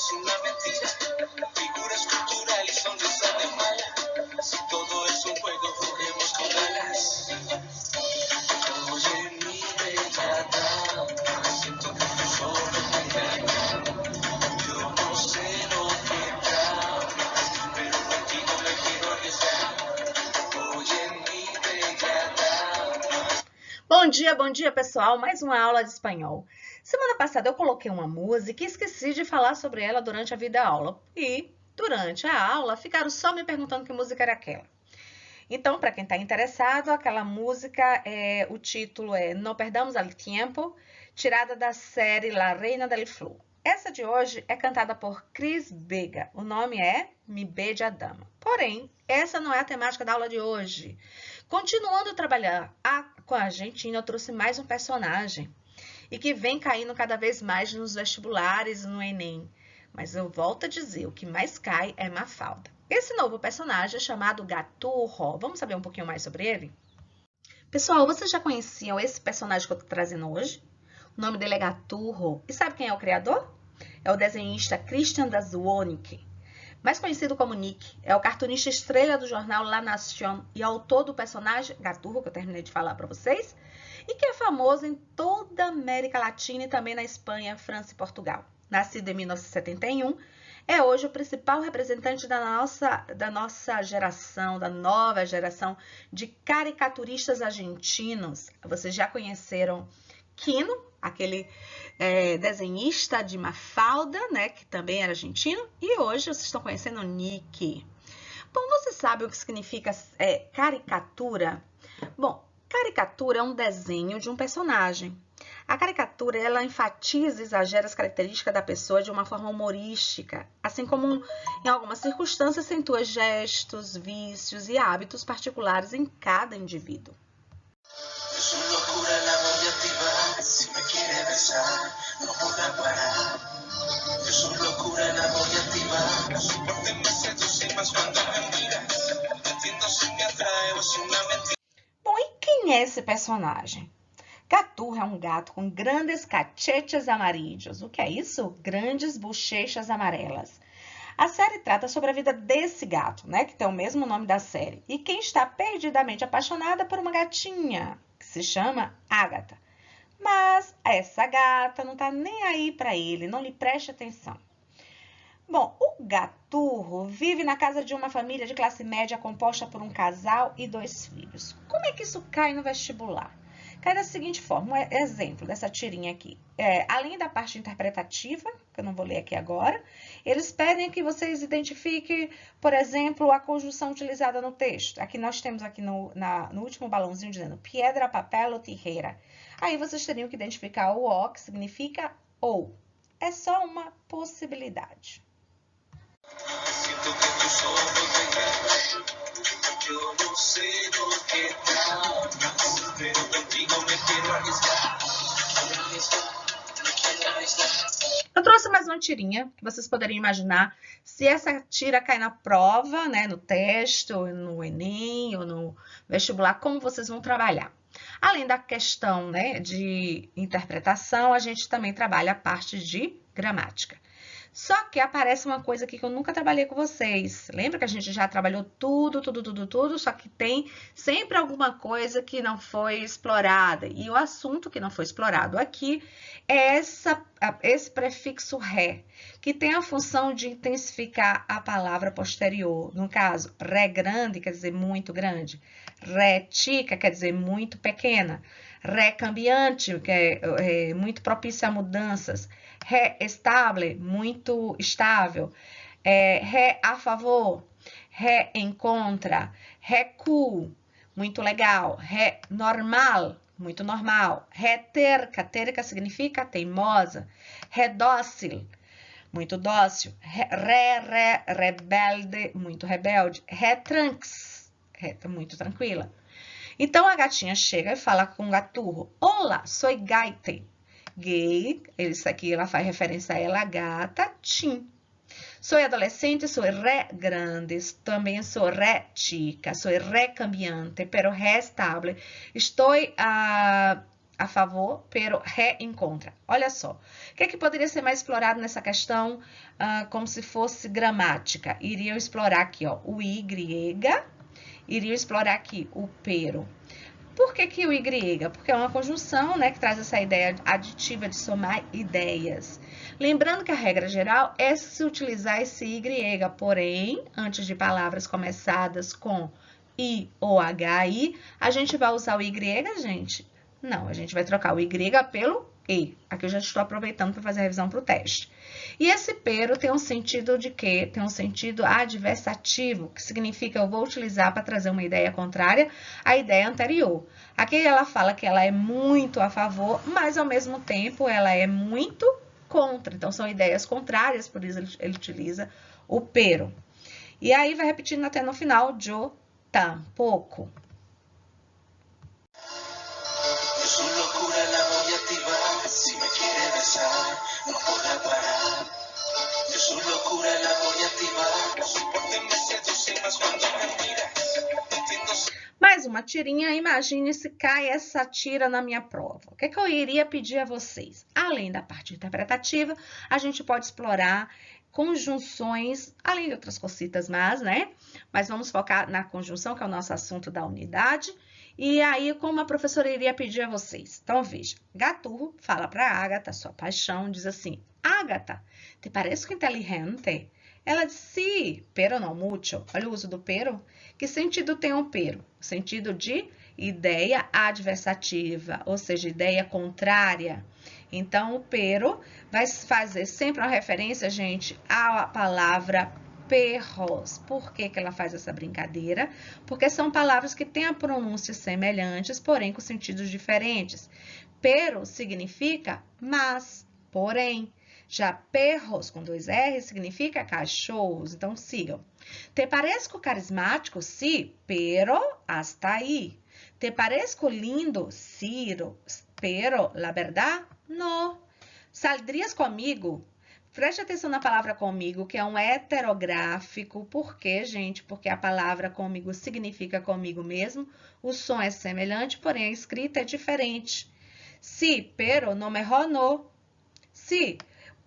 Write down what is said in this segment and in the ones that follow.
es una mentira. Figuras culturales son de esa de mala. Si todo es un juego, juguemos con ganas. Oye, mi bella dama, siento que tú solo me engañas. Yo no sé lo que tramas, pero contigo me quiero arriesgar. Oye, mi bella dama. Bom dia, pessoal. Mais uma aula de espanhol. Semana passada eu coloquei uma música e esqueci de falar sobre ela durante a videoaula. E, durante a aula, ficaram só me perguntando que música era aquela. Então, para quem está interessado, aquela música, o título é No Perdamos el Tiempo, tirada da série La Reina del Flow. Essa de hoje é cantada por Cris Vega. O nome é Me Beija a Dama. Porém, essa não é a temática da aula de hoje. Continuando a trabalhar com a Argentina, eu trouxe mais um personagem e que vem caindo cada vez mais nos vestibulares e no Enem. Mas eu volto a dizer, o que mais cai é Mafalda. Esse novo personagem é chamado Gaturro. Vamos saber um pouquinho mais sobre ele? Pessoal, vocês já conheciam esse personagem que eu estou trazendo hoje? O nome dele é Gaturro. E sabe quem é o criador? É o desenhista Christian Dazuonik, mais conhecido como Nick. É o cartunista estrela do jornal La Nación e autor do personagem Gaturro, que eu terminei de falar para vocês, e que é famoso em toda a América Latina e também na Espanha, França e Portugal. Nascido em 1971, é hoje o principal representante da nossa geração, da nova geração de caricaturistas argentinos. Vocês já conheceram Quino, aquele desenhista de Mafalda, né, que também era argentino, e hoje vocês estão conhecendo o Nick. Bom, você sabe o que significa caricatura? Bom, caricatura é um desenho de um personagem. A caricatura, ela enfatiza e exagera as características da pessoa de uma forma humorística, assim como em algumas circunstâncias acentua gestos, vícios e hábitos particulares em cada indivíduo. Bom, e quem é esse personagem? Gaturro é um gato com grandes cachetes amarillos. O que é isso? Grandes bochechas amarelas. A série trata sobre a vida desse gato, né, que tem o mesmo nome da série, e quem está perdidamente apaixonada por uma gatinha, que se chama Ágata. Mas essa gata não está nem aí para ele, não lhe preste atenção. Bom, o Gaturro vive na casa de uma família de classe média composta por um casal e 2 filhos. Como é que isso cai no vestibular? Cai da seguinte forma, um exemplo dessa tirinha aqui. Além da parte interpretativa, que eu não vou ler aqui agora, eles pedem que vocês identifiquem, por exemplo, a conjunção utilizada no texto. Aqui nós temos aqui no último balãozinho dizendo piedra, papel ou tijera. Aí vocês teriam que identificar o O, que significa ou. É só uma possibilidade. Eu trouxe mais uma tirinha que vocês poderiam imaginar se essa tira cai na prova, né, no teste, ou no Enem, ou no vestibular, como vocês vão trabalhar. Além da questão, né, de interpretação, a gente também trabalha a parte de gramática. Só que aparece uma coisa aqui que eu nunca trabalhei com vocês. Lembra que a gente já trabalhou tudo, só que tem sempre alguma coisa que não foi explorada. E o assunto que não foi explorado aqui é esse prefixo ré, que tem a função de intensificar a palavra posterior. No caso, ré grande quer dizer muito grande, ré chica quer dizer muito pequena, ré cambiante, que é muito propício a mudanças, ré estable, muito estável, ré a favor, ré em contra, ré cool, muito legal, ré normal, muito normal, ré terca, terca significa teimosa, ré dócil, muito dócil, ré rebelde, muito rebelde, ré tranks, muito tranquila. Então a gatinha chega e fala com o Gaturro: Olá, sou Gaite. Gay, isso aqui ela faz referência a ela, gata, tim. Sou adolescente, sou re grande, também sou re chica, sou re cambiante, pero re estable. Estou a favor, pero re em contra. Olha só. O que é que poderia ser mais explorado nessa questão, como se fosse gramática? Iria explorar aqui, ó, o y, iria explorar aqui o pero. Por que o y? Porque é uma conjunção, né, que traz essa ideia aditiva de somar ideias. Lembrando que a regra geral é se utilizar esse y, porém, antes de palavras começadas com I ou HI, a gente vai usar o Y, gente? Não, a gente vai trocar o Y pelo E. Aqui eu já estou aproveitando para fazer a revisão para o teste. E esse pero tem um sentido de quê? Tem um sentido adversativo, que significa eu vou utilizar para trazer uma ideia contrária à ideia anterior. Aqui ela fala que ela é muito a favor, mas ao mesmo tempo ela é muito contra. Então são ideias contrárias, por isso ele utiliza o pero. E aí vai repetindo até no final, yo tampoco. Su locura la voy a activar. Si me quiere besar, no podrá parar. De su locura la voy a activar. Su porte me seduce más cuando me mira. Entiendo. Mais uma tirinha. Imagine se cai essa tira na minha prova. O que é que eu iria pedir a vocês? Além da parte interpretativa, a gente pode explorar conjunções, além de outras cositas mais, né? Mas vamos focar na conjunção, que é o nosso assunto da unidade. E aí, como a professora iria pedir a vocês? Então, veja. Gaturro fala para Ágata, sua paixão, diz assim: Ágata, te parece inteligente? Ela diz, sí, pero no mucho. Olha o uso do pero. Que sentido tem o pero? O sentido de ideia adversativa, ou seja, ideia contrária. Então, o pero vai fazer sempre uma referência, gente, à palavra perros. Por que ela faz essa brincadeira? Porque são palavras que têm a pronúncia semelhantes, porém com sentidos diferentes. Pero significa mas, porém. Já perros, com 2 R, significa cachorros. Então, sigam. Te parezco carismático? Sí, pero hasta ahí. Te parezco lindo? Sí, pero la verdad, no. Saldrias comigo? Preste atenção na palavra comigo, que é um heterográfico. Por quê, gente? Porque a palavra comigo significa comigo mesmo. O som é semelhante, porém a escrita é diferente. Sí, pero no mejor no. Sí,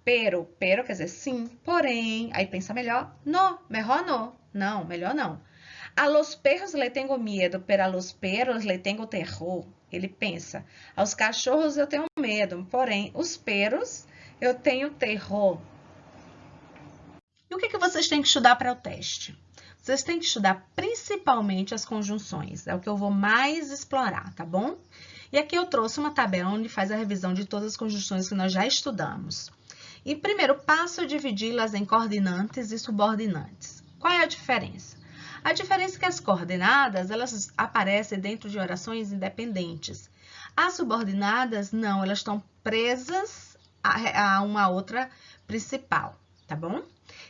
pero quer dizer sim, porém, aí pensa melhor, no, mejor no. Não, melhor não. A los perros le tengo miedo, pero a los perros le tengo terror. Ele pensa, aos cachorros eu tenho medo, porém, os perros eu tenho terror. E o que vocês têm que estudar para o teste? Vocês têm que estudar principalmente as conjunções, é o que eu vou mais explorar, tá bom? E aqui eu trouxe uma tabela onde faz a revisão de todas as conjunções que nós já estudamos. E primeiro passo é dividi-las em coordenantes e subordinantes. Qual é a diferença? A diferença é que as coordenadas, elas aparecem dentro de orações independentes. As subordinadas, não, elas estão presas a uma outra principal, tá bom?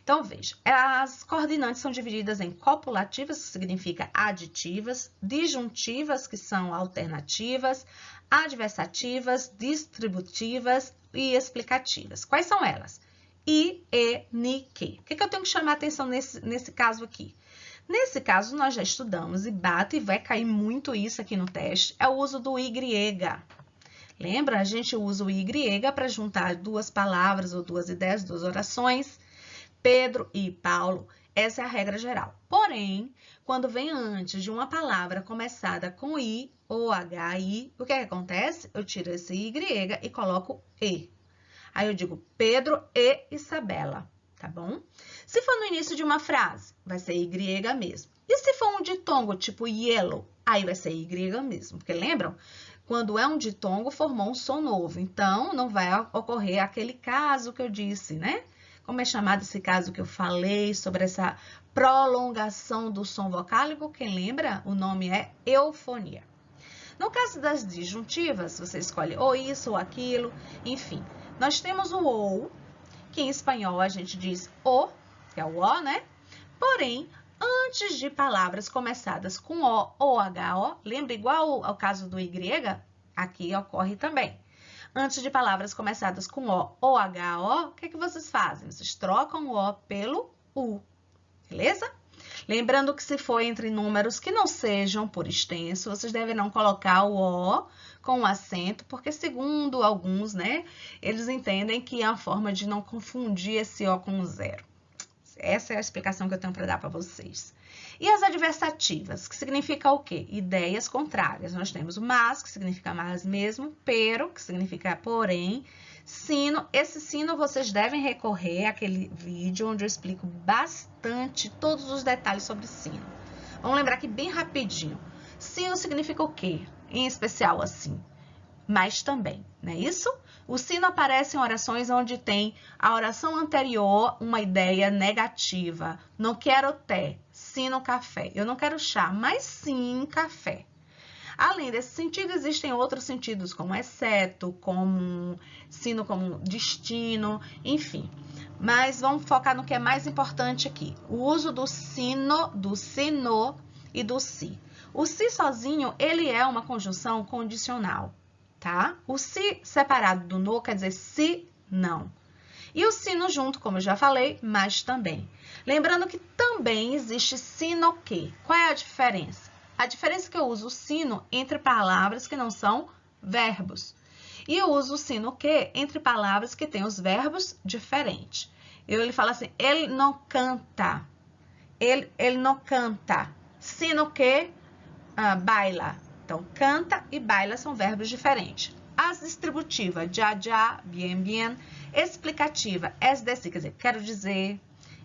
Então, veja, as coordenantes são divididas em copulativas, que significa aditivas, disjuntivas, que são alternativas, adversativas, distributivas e explicativas. Quais são elas? I, E, ni, que. O que eu tenho que chamar a atenção nesse caso aqui? Nesse caso, nós já estudamos e bate e vai cair muito isso aqui no teste, é o uso do Y. Lembra? A gente usa o Y para juntar duas palavras ou duas ideias, duas orações. Pedro e Paulo, essa é a regra geral. Porém, quando vem antes de uma palavra começada com I ou HI, o que acontece? Eu tiro esse Y e coloco E. Aí eu digo Pedro e Isabela, tá bom? Se for no início de uma frase, vai ser Y mesmo. E se for um ditongo tipo yellow, aí vai ser Y mesmo. Porque lembram? Quando é um ditongo, formou um som novo. Então, não vai ocorrer aquele caso que eu disse, né? Como é chamado esse caso que eu falei sobre essa prolongação do som vocálico? Quem lembra? O nome é eufonia. No caso das disjuntivas, você escolhe ou isso ou aquilo, enfim. Nós temos o ou, que em espanhol a gente diz o, que é o o, né? Porém, antes de palavras começadas com o ou ho, lembra igual ao caso do Y? Aqui ocorre também. Antes de palavras começadas com O ou HO, o que vocês fazem? Vocês trocam o O pelo U, beleza? Lembrando que se for entre números que não sejam por extenso, vocês devem não colocar o O com o acento, porque segundo alguns, né, eles entendem que é uma forma de não confundir esse O com o zero. Essa é a explicação que eu tenho para dar para vocês. E as adversativas, que significa o quê? Ideias contrárias. Nós temos o mas, que significa mas mesmo, pero, que significa porém, sino. Esse sino vocês devem recorrer àquele vídeo onde eu explico bastante todos os detalhes sobre sino. Vamos lembrar aqui bem rapidinho. Sino significa o quê? Em especial assim, mas também, não é isso? O sino aparece em orações onde tem a oração anterior uma ideia negativa. Não quero té, sino café. Eu não quero chá, mas sim café. Além desse sentido, existem outros sentidos, como exceto, como sino, como destino, enfim. Mas vamos focar no que é mais importante aqui. O uso do sino e do si. O si sozinho, ele é uma conjunção condicional, tá? O si separado do no quer dizer se, não. E o sino junto, como eu já falei, mas também. Lembrando que também existe sino que. Qual é a diferença? A diferença é que eu uso o sino entre palavras que não são verbos. E eu uso o sino que entre palavras que têm os verbos diferentes. Ele fala assim, ele não canta. Ele não canta. Sino que baila. Então, canta e baila são verbos diferentes. As distributivas, já, bien. Explicativa, es decir, quer dizer, quero dizer,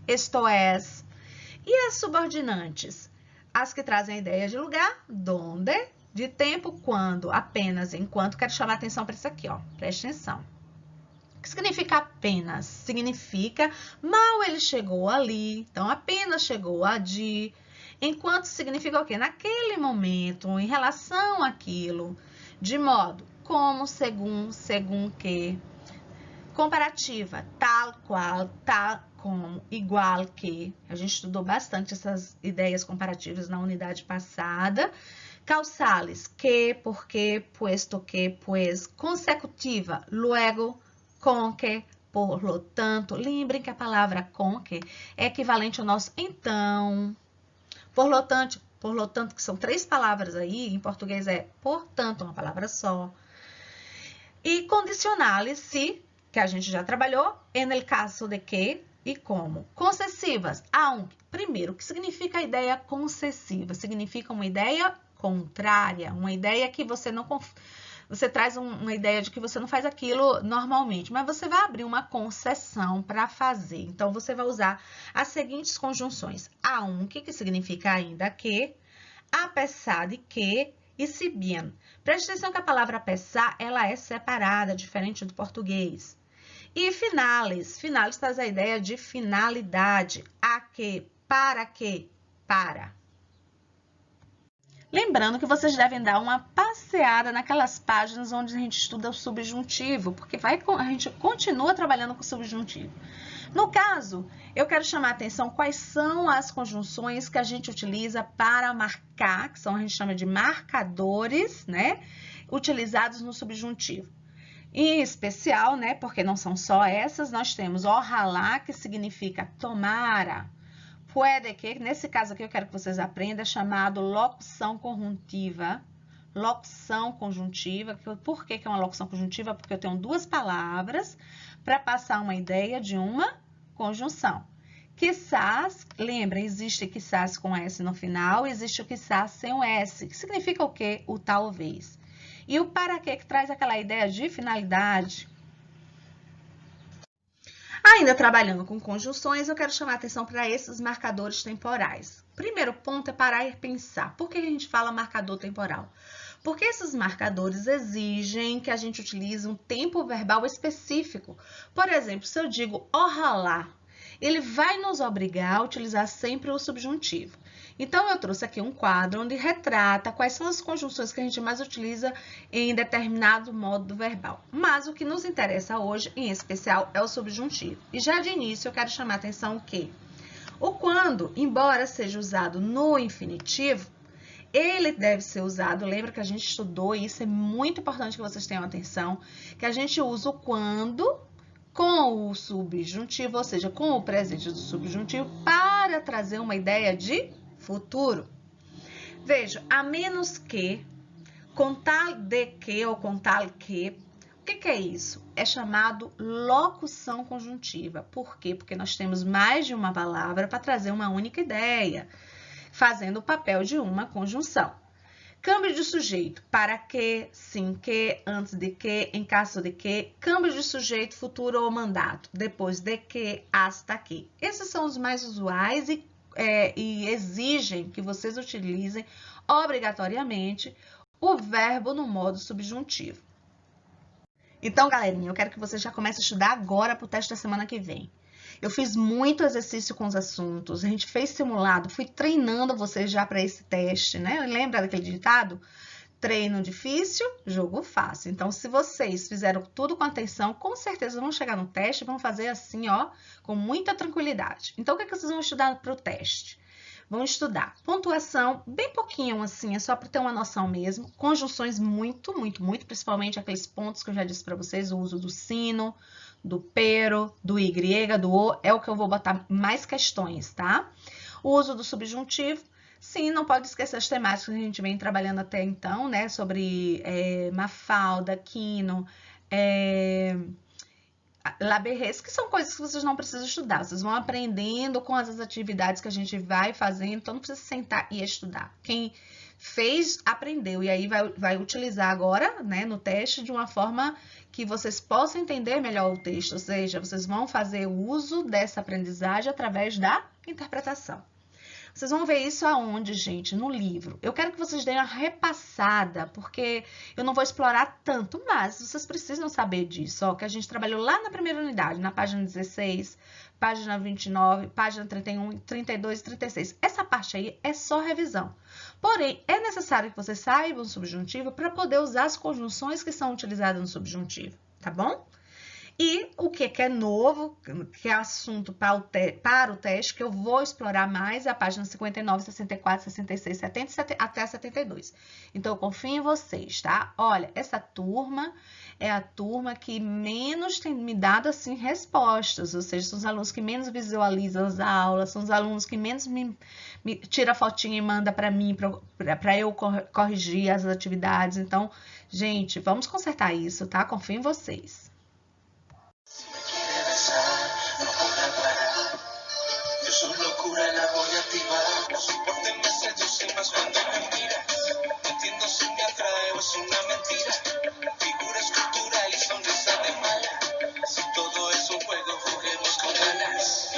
esto es. E as subordinantes? As que trazem a ideia de lugar, donde, de tempo, quando, apenas, enquanto. Quero chamar a atenção para isso aqui, ó. Preste atenção. O que significa apenas? Significa mal ele chegou ali, então apenas chegou a de. Enquanto significa o quê? Naquele momento, em relação àquilo, de modo, como, segundo que. Comparativa, tal qual, tal como, igual que. A gente estudou bastante essas ideias comparativas na unidade passada. Causales, que, porque, puesto que, pues. Consecutiva, luego, com que, por lo tanto. Lembrem que a palavra com que é equivalente ao nosso então. Por lo tanto, que são 3 palavras aí, em português é portanto, uma palavra só. E condicionales, se, que a gente já trabalhou, en el caso de que e como. Concessivas, aunque. Primeiro, o que significa a ideia concessiva? Significa uma ideia contrária, uma ideia que você não... Você traz uma ideia de que você não faz aquilo normalmente, mas você vai abrir uma concessão para fazer. Então, você vai usar as seguintes conjunções. Aunque, que significa ainda que, a pesar de que e se bien. Preste atenção que a palavra pesar, ela é separada, diferente do português. E finales. Finales traz a ideia de finalidade. A que, para. Lembrando que vocês devem dar uma passeada naquelas páginas onde a gente estuda o subjuntivo, porque a gente continua trabalhando com o subjuntivo. No caso, eu quero chamar a atenção quais são as conjunções que a gente utiliza para marcar, que a gente chama de marcadores, né? Utilizados no subjuntivo. Em especial, né? Porque não são só essas, nós temos ojalá, que significa tomara. Puede que, nesse caso aqui eu quero que vocês aprendam, é chamado locução conjuntiva. Locução conjuntiva. Por que é uma locução conjuntiva? Porque eu tenho 2 palavras para passar uma ideia de uma conjunção. Quizás, lembra, existe quizás com S no final, existe o quizás sem o S, que significa o quê? O talvez. E o para quê, que traz aquela ideia de finalidade. Ainda trabalhando com conjunções, eu quero chamar a atenção para esses marcadores temporais. Primeiro ponto é parar e pensar. Por que a gente fala marcador temporal? Porque esses marcadores exigem que a gente utilize um tempo verbal específico. Por exemplo, se eu digo ojalá, ele vai nos obrigar a utilizar sempre o subjuntivo. Então, eu trouxe aqui um quadro onde retrata quais são as conjunções que a gente mais utiliza em determinado modo verbal. Mas o que nos interessa hoje, em especial, é o subjuntivo. E já de início, eu quero chamar a atenção que o quando, embora seja usado no infinitivo, ele deve ser usado, lembra que a gente estudou, e isso é muito importante que vocês tenham atenção, que a gente usa o quando com o subjuntivo, ou seja, com o presente do subjuntivo, para trazer uma ideia de futuro. Veja, a menos que, Com tal de que ou com tal que. O que é isso? É chamado locução conjuntiva. Por quê? Porque nós temos mais de uma palavra para trazer uma única ideia, fazendo o papel de uma conjunção. Câmbio de sujeito, para que, sim que, antes de que, em caso de que. Câmbio de sujeito, futuro ou mandato, depois de que, hasta que. Esses são os mais usuais e exigem que vocês utilizem obrigatoriamente o verbo no modo subjuntivo. Então, galerinha, eu quero que você já comece a estudar agora para o teste da semana que vem. Eu fiz muito exercício com os assuntos, a gente fez simulado, fui treinando vocês já para esse teste, né? Lembra daquele ditado? Treino difícil, jogo fácil. Então, se vocês fizeram tudo com atenção, com certeza vão chegar no teste e vão fazer assim, ó, com muita tranquilidade. Então, o que é que vocês vão estudar para o teste? Vão estudar pontuação, bem pouquinho assim, é só para ter uma noção mesmo. Conjunções muito, principalmente aqueles pontos que eu já disse para vocês, o uso do sino, do pero, do y, do o, é o que eu vou botar mais questões, tá? O uso do subjuntivo, sim, não pode esquecer as temáticas que a gente vem trabalhando até então, né? Sobre Mafalda, Quino, Laberrez, que são coisas que vocês não precisam estudar. Vocês vão aprendendo com as atividades que a gente vai fazendo, então não precisa sentar e estudar. Quem fez, aprendeu, e aí vai utilizar agora, né, no teste, de uma forma que vocês possam entender melhor o texto, ou seja, vocês vão fazer uso dessa aprendizagem através da interpretação. Vocês vão ver isso aonde, gente? No livro. Eu quero que vocês deem uma repassada, porque eu não vou explorar tanto, mas vocês precisam saber disso, ó, que a gente trabalhou lá na primeira unidade, na página 16, página 29, página 31, 32 e 36. Essa parte aí é só revisão. Porém, é necessário que vocês saibam o subjuntivo para poder usar as conjunções que são utilizadas no subjuntivo, tá bom? E o que é novo, que é assunto para o teste, que eu vou explorar mais, é a página 59, 64, 66, 70 até 72. Então, eu confio em vocês, tá? Olha, essa turma é a turma que menos tem me dado, assim, respostas, ou seja, são os alunos que menos visualizam as aulas, são os alunos que menos me tira a fotinha e manda para mim, para eu corrigir as atividades. Então, gente, vamos consertar isso, tá? Confio em vocês. Su locura la voy a activar. No soporte me seduce más cuando me mira. No entiendo si me atrae o es una mentira. Figura escultural y sonrisa de mala. Si todo es un juego, juguemos con ganas.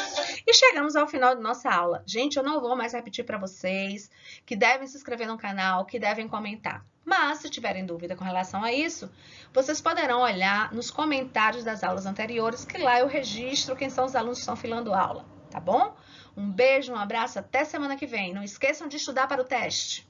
E chegamos ao final de nossa aula. Gente, eu não vou mais repetir para vocês que devem se inscrever no canal, que devem comentar. Mas, se tiverem dúvida com relação a isso, vocês poderão olhar nos comentários das aulas anteriores, que lá eu registro quem são os alunos que estão filando aula, tá bom? Um beijo, um abraço, até semana que vem. Não esqueçam de estudar para o teste.